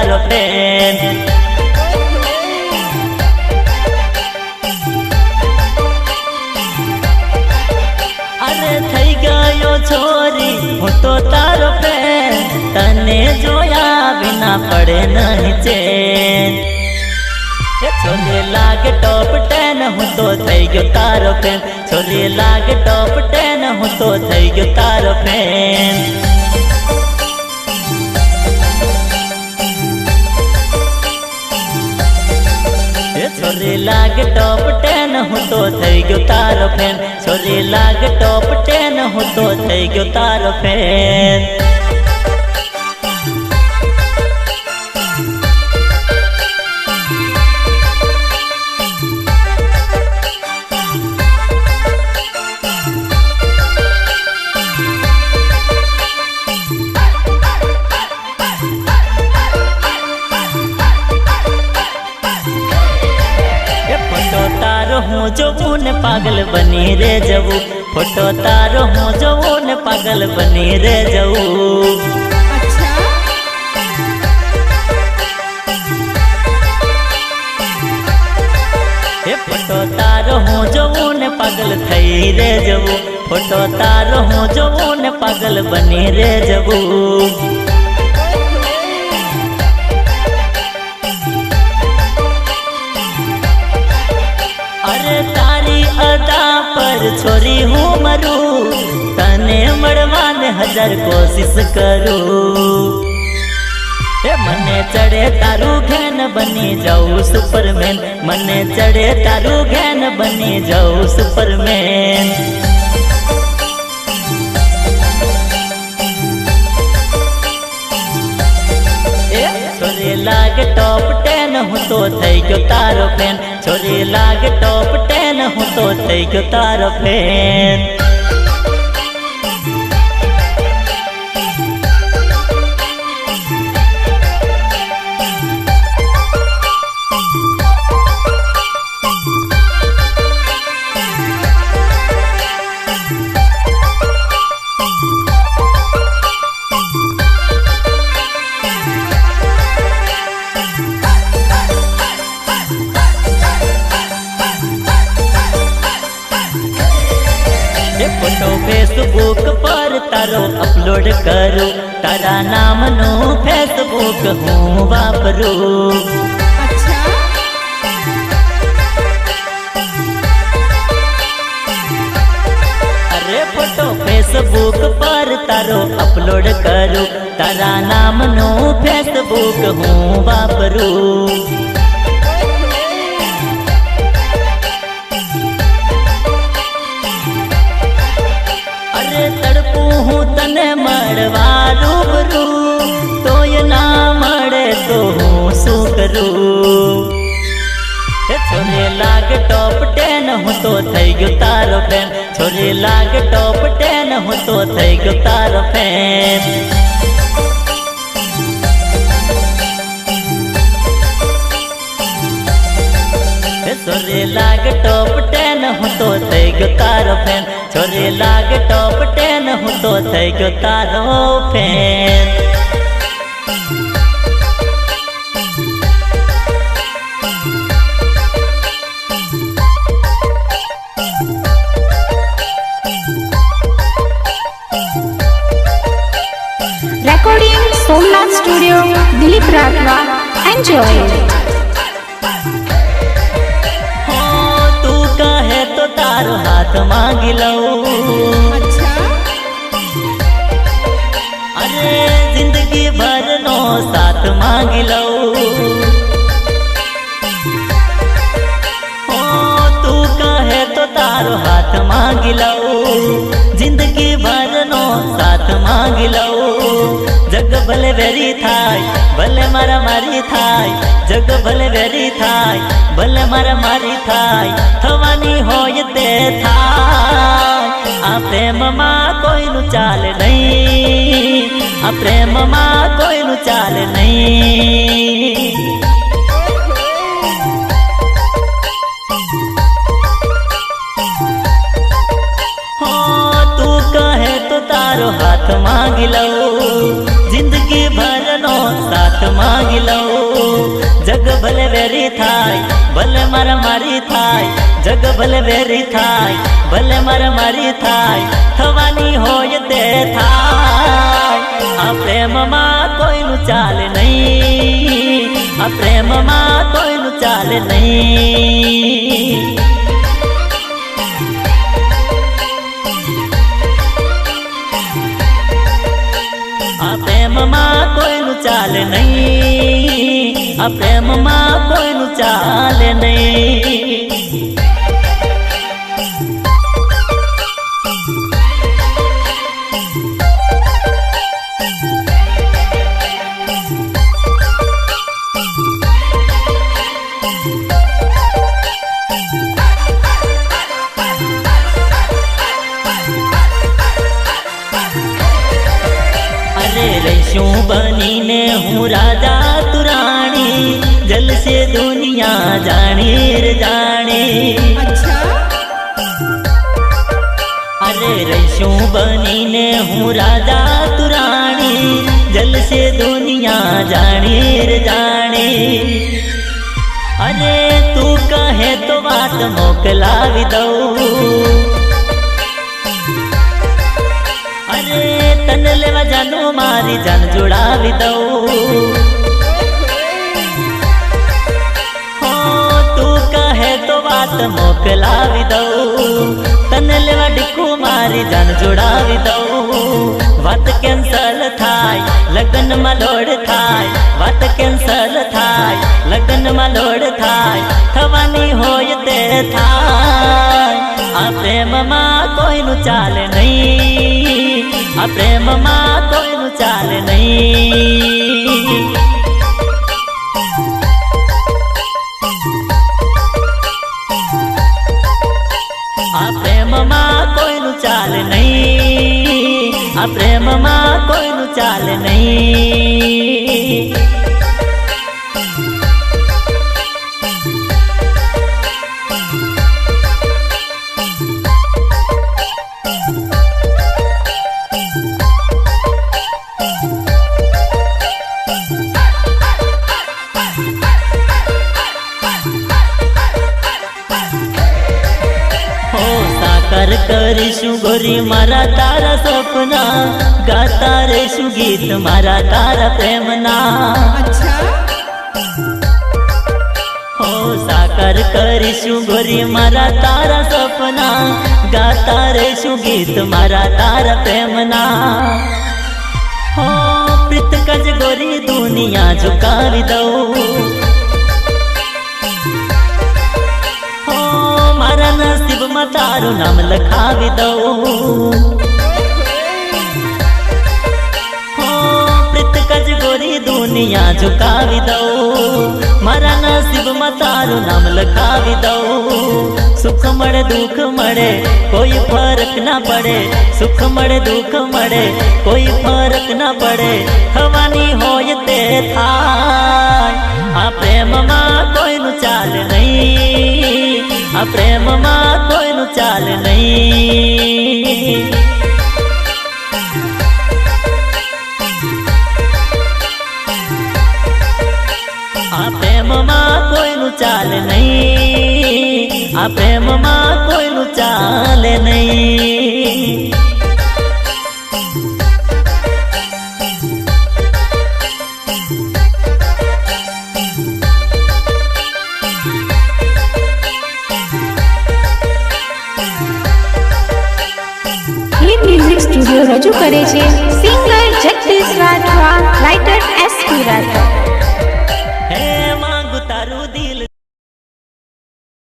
तारो प्रेम। अरे थई गयो छोरी हूँ तो तारो प्रेम, तने जोया बिना पड़े नहीं चैन। छोरी लागे टॉप 10 हूँ तो थई गयो तारो प्रेम, छोरी लागे टॉप 10 हूँ तो थई गयो तारो प्रेम। छोरी लागे टॉप 10 हूँ तो थई गयो तारो प्रेम, छोरी लागे टॉप 10 हूँ तो थई गयो तारो प्रेम। हूँ जो ने पागल बनी रे जाऊ, फोटो तारो हूँ जो ने पागल बनी रे जाऊ। अच्छा फोटो तारो हूँ जो ने पागल थई रे जाऊ, फोटो तारो हूँ जो ने पागल बनी रे जाऊ। अरे तारी अदा पर छोरी हूँ मरू, तने मरवाने 1000 कोशिश करूँ। मने चढ़े तारू घेन बनी जाऊ सुपरमैन, मने चढ़े तारू घेन बनी जाऊ सुपरमैन। छोरी लागे टॉप 10 हूँ तो थई गयो तारो फैन, छोरी लागे टॉप 10 हूँ तो थई गयो तारो फैन। फोटो फेसबुक पर तारो अपलोड करूँ, तारा नाम नो फेसबुक हूँ वापरू। अच्छा अरे फोटो फेसबुक पर तारो अपलोड करूँ, तारा नाम नो फेसबुक हूँ वापरू। तड़पू हूँ तने मरवा रूबरू, तो ये ना मरे तो हूँ सू करूँ। छोरी लागे टॉप 10 हूँ तो थई गयो तारो फैन, छोरी लागे टॉप 10 हूँ तो थई गयो तारो फैन। छोरी लागे टॉप 10 हूँ तो थई गयो तारो फैन, छोरी लागे टॉप 10 हूँ तो थई गयो तारो fan. recording Somnath studio Dilip Rathwa. Enjoy. तारो हाथ मांगी लऊ। अच्छा अरे जिंदगी भर नो साथ मांगी लऊ। तू कहे तो तारो हाथ मांगी लऊ, जिंदगी भर नो साथ मांगी लऊ। जग भले वेरी थाय भले मारा मारी थाय, जग भले वेरी थाय भले मारा मारी थाय, थवानी होय ते थाय। आ प्रेम में कोई नु चाल नहीं, आ प्रेम में कोई नु चाल नहीं। तू कहे तो तारो हाथ मांगी लऊ, जिंदगी भर नो साथ मांगी लऊ। જગ ભલે વેરી થાય, ભલે મારા મારી થાય, જગ ભલે વેરી થાય, ભલે મારા મારી થાય, થવાની હોય તે થાય. આ પ્રેમમાં કોઈનું ચાલે નહીં, આ પ્રેમમાં કોઈનું ચાલે નહીં. આ પ્રેમમાં કોઈનું ચાલે નહીં, આ પ્રેમમાં કોઈનું ચાલે નહીં. રહીશું બનીને હું રાજા તું રાણી, જલસે દુનિયા જાણી રે જાણી. अच्छा અરે રહીશું બનીને હું રાજા તું રાણી, જલસે દુનિયા જાણી રે જાણી. અરે તું કહે તો વાત મોકલાવી દઉં, અરે તને લેવા જાનું મારી જાન જોડાવી દઉં. હો તું કહે તો વાત મોકલાવી દઉં, તને લેવા ડીકું મારી જાન જોડાવી દઉં. વાત કેન્સલ થાય, લગ્નમાં લોડ થાય, વાત કેન્સલ થાય, લગ્નમાં લોડ થાય, થવાની હોય તે થાય. આ પ્રેમમાં કોઈનું ચાલે નહીં, આ પ્રેમમાં કોઈનું ચાલે નહીં. આ પ્રેમમાં કોઈનું ચાલે નહીં, આ પ્રેમમાં કોઈનું ચાલે નહીં. સાકાર કરીશું ગોરી મારા તારા સપના, ગાતા રહેશું ગીત મારા તારા પ્રેમના. अच्छा હો સાકાર કરીશું ગોરી મારા તારા સપના, ગાતા રહેશું ગીત મારા તારા પ્રેમના. હો પ્રીત કજ ગોરી દુનિયા ઝુકાવી દઉં, મારા નસીબમાં તારું નામ લખાવી દઉં. હો પ્રીત કજ ગોરી દુનિયા ઝુકાવી દઉં, મારા નસીબમાં તારું નામ લખાવી દઉં. સુખ મળે દુઃખ મળે કોઈ ફરક ના પડે, સુખ મળે દુઃખ મળે કોઈ ફરક ના પડે, થવાની હોય તે થાય. આ પ્રેમમાં કોઈનું ચાલે નહીં, આ પ્રેમમાં કોઈનું ચાલે નહીં. આ પ્રેમમાં કોઈનું ચાલે નહીં, આ પ્રેમમાં કોઈનું ચાલે નહીં. મ્યુઝિક સ્ટુડિયો રજૂ કરે છે singer Jagdish Rathwa, writer SP Rathwa.